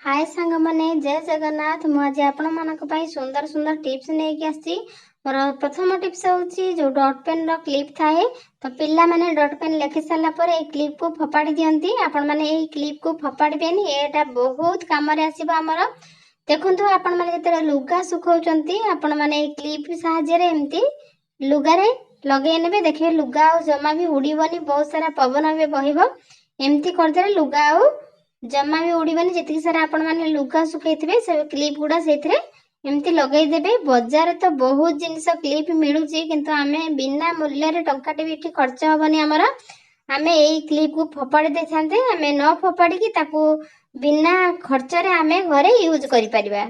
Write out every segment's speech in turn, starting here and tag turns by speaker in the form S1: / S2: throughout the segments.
S1: हाय सांग माने जय जगन्नाथ मुझे आपण मानक पई सुंदर सुंदर टिप्स नहीं कि आसी मोर प्रथम टिप्स होची जो डॉट पेन रो क्लिप थाए तो पिल्ला माने डॉट पेन लिखि साला पर ए क्लिप को फपाड़ी दियंती आपण माने ए क्लिप को फपाड़ी बेनी एटा बहुत काम रे आसीबा हमर देखंतु आपण माने जते लुगा सुखौचंती आपण माने ए क्लिप सहायता रे एम्ति लुगा रे लगे नेबे देखिए लुगा आ जमा भी उड़ीबनी बहुत सारा पवन भी बहिबो एम्ति करदे लुगा आ जमा भी उड़ीबनी जति सारा आपण माने लुगा सुखैथिबे से क्लिप गुडा सेथरे एम्ति लगेई देबे। बाजार तो बहुत जिनिस क्लिप मिलुची किंतु आमे बिना मूल्य रे टंकाटे भी एठी खर्च होबनी हमर आमे एई क्लिप को फपाड़ी देथांते आमे न फपाड़ी की ताकू बिना खर्च रे आमे घरे यूज करि परिबा।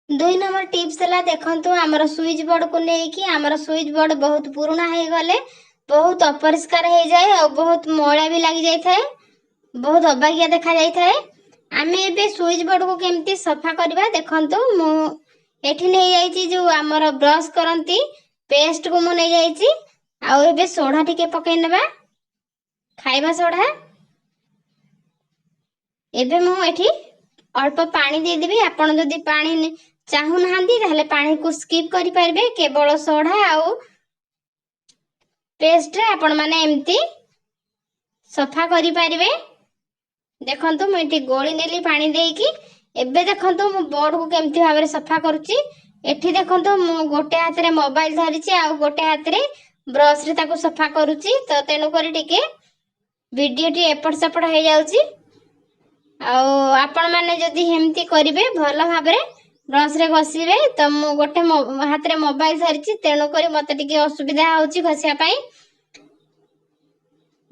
S1: 2 नंबर टिप्स हला देखंतु हमर स्विच बोर्ड को नै कि हमर स्विच बोर्ड बहुत पुराना हे गले बहुत अपरिष्कार हे जाय और बहुत मोळा भी लागि जाय थाए बहुत अबागिया देखा जाय थाए। आमे एबे स्विच बोर्ड को केमती सफा करबा देखंतु मु एठी नै जाईची जो हमर ब्रश करंती पेस्ट को मु नै जाईची आ एबे सोडा टिके पकै नेबा खाइबा सोडा एबे मु एठी अल्प पानी दे देबी आपण जदी पानी चाहू नहांती ताहले पानी को स्किप करि परबे केवल सोडा आ पेस्ट रे आपण माने एम्ती सफा करि परबे। देखंतु मु एठी गोली नेली पानी देकी एबे देखंतु मु बोर्ड को केमती भाबरे सफा करूची एठी देखंतु मु गोटे हाथ रे मोबाइल धरिची आ गोटे हाथ रे ब्रश रे ताको सफा करूची तो तेनु करी टिके वीडियो टी एपट सपट हे जाउची आ आपण माने जदी हेमती करिवे भलो भाबरे ब्रश रे घसीबे तो मु गोटे हाथ रे मोबाइल धरिची तेनु करी मते टिके असुविधा होउची घसिया पई।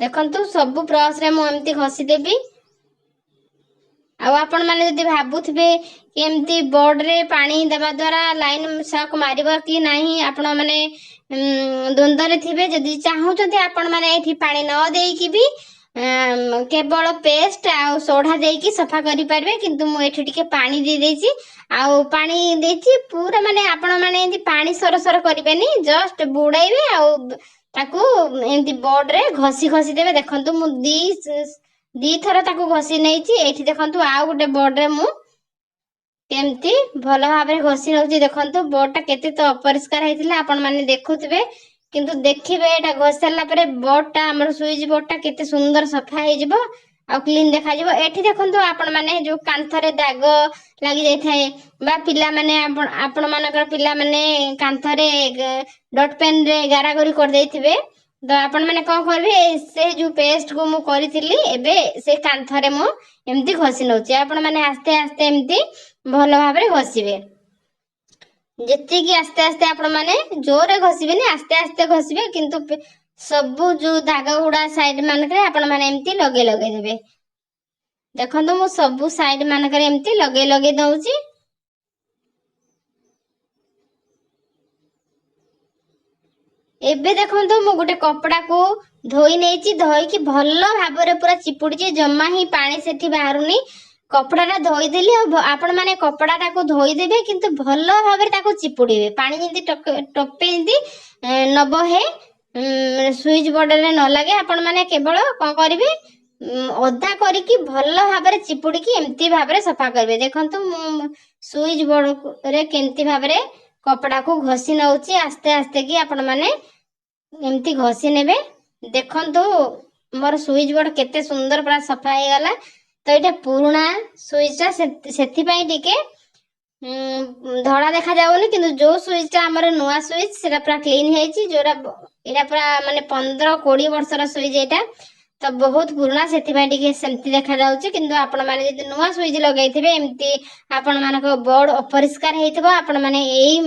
S1: देखंतु सब ब्रश रे मु एमती घसी देबी आपण माने जदी भाबुथिबे केमती बोर्ड रे पानी देबा द्वारा लाइन शॉक मारिबो कि नाही आपण माने द्वंद्व रे थिबे जदी चाहउचंती आपण माने एठी पानी न देई कि भी केवल पेस्ट आ सोडा देई कि सफा करि परबे किंतु मु एठी टिके पानी दे देची आ पानी देची पूरा माने आपण माने एंती पानी सरसर करिबेनी जस्ट बुडाइबे आ ताकू एंती बोर्ड रे घसी घसी देबे। देखंतु मु दी थरा ताकू घसी नैची एठी देखंतु आ गोटे बोर्ड रे मु केमती भलो भाबरे घसी नउची देखंतु बोर्ड टा केते तो अपरिष्कार हेतिला आपण माने देखुथिबे किंतु देखिबे एटा घसला परे बोर्ड टा हमर स्विच बोर्ड टा केते सुंदर सफा हे जिवो आ क्लीन देखा जिवो। एठी देखंतु आपण माने जो कांथरे दाग लागि जाय थाए बा पिला माने आपण मानकर पिला माने कांथरे डॉट पेन रे गारागरी कर देथिबे तो आपण माने कोन करबे से जो पेस्ट को मु करिथिली एबे से कांथरे मु एम्ति घसी नउची आपण माने आस्ते आस्ते एम्ति भलो भाबरे घसीबे जेति कि आस्ते आस्ते आपण माने जोरे घसीबेनी आस्ते आस्ते घसीबे किंतु सब जो दाग गुडा साइड मानकरे आपण माने एम्ति लगे लगे देबे। देखंतु मु सब साइड मानकरे एम्ति लगे लगे दउची एबे देखंतु मु गोटे कपड़ा को धोई नेची धोई कि भलो भाबरे पूरा चिपुडीची जम्मा ही पानी सेठी बाहरुनी कपड़ा रा धोई देली आपण माने कपड़ा टा को धोई देबे किंतु भलो भाबरे ताको चिपुडीबे पानी जंती टपे जंती न बहे स्विच बोर्ड रे न लागे आपण माने केवल कोन करिवे ओदा करी कि भलो भाबरे चिपुडी कि एम्ति भाबरे सफा करबे। देखंतु स्विच बोर्ड रे केंती भाबरे कपड़ा को घसी नउची आस्ते आस्ते कि आपण माने एम्ति घसी नेबे। देखंतु मोर स्विच बोर्ड केते सुंदर पूरा सफा हे गला तो एटा पुराना स्विच टा सेथि पई टिके धड़ा देखा जाउनी किंतु जो स्विच टा हमर नुवा स्विच सेटा पूरा क्लीन हेची जोरा एटा पूरा माने 15-20 वर्षर स्विच एटा तो बहुत पुराना सेथि पई टिके सेमति देखा जाउची किंतु आपण माने जदी नुवा स्विच लगैथिबे एम्ति आपण मानको बोर्ड अपरिष्कार हेइथबो आपण माने एई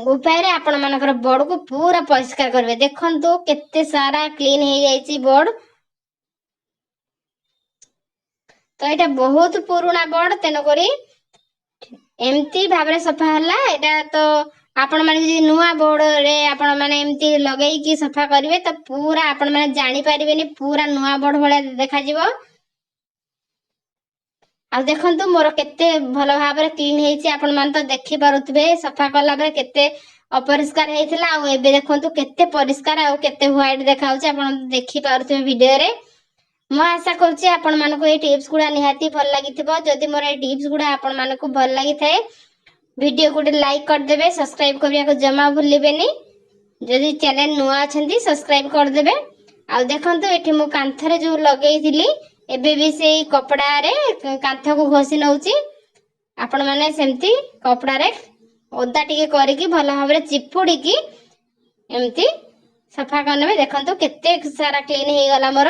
S1: उपाय रे आपण मानकर बोर्ड को पूरा परिष्कार करबे। देखंतु केते सारा क्लीन हे जाईची बोर्ड तो एटा बहुत पुराना बोर्ड तेनो करी एम्ति भाबरे सफा हला एटा तो आपण माने जे नुवा बोर्ड रे आपण माने एम्ति लगेई कि सफा करिवे तो पूरा आपण माने जानि परिबेनी पूरा नुवा बोर्ड भले देखा जिवो। आ देखंतु मोर केते भलो भाबरे क्लीन हेची आपण मान तो देखि पारुतबे सफा करला बे केते अपरिष्कार हेइथिला आ एबे देखंतु केते परिष्कार आ केते व्हाइट देखाउची आपण देखि पारुतबे वीडियो रे ମୁଁ ଆଶା କରୁଛି ଆପଣ ମାନଙ୍କୁ এই টিপস গুড়া নিহাতি ভাল লাগিଥିବ। যদি ମୋର এই টিপস গুড়ା ଆପଣ ମାନଙ୍କୁ ଭଲ ଲାଗିଥାଏ ভিডিও ଗୋଟେ ଲାଇକ୍ କରିଦେବେ, ସବସ୍କ୍ରାଇବ କରିବାକୁ ଜମା ଭୁଲିବେନି। ଯଦି ଚ୍ୟାନେଲ ନୂଆ ଅଛନ୍ତି ସବସ୍କ୍ରାଇବ କରିଦେବେ। ଆଉ ଦେଖନ୍ତୁ ଏଠି ମୁଁ କାନ୍ଥରେ ଯୋଉ ଲଗେଇଥିଲି ଏବେ ବି ସେଇ କପଡାରେ କାନ୍ଥକୁ ଘଷି ନଉଛି। ଆପଣ ମାନେ ସେମିତି କପଡାରେ ଓଦା ଟିକେ କରିକି ଭଲ ଭାବରେ ଚିପୁଡିକି ଏମିତି ସଫା କରିନେବେ। ଦେଖନ୍ତୁ କେତେ ସାରା କ୍ଲିନ ହେଇଗଲା ମୋର।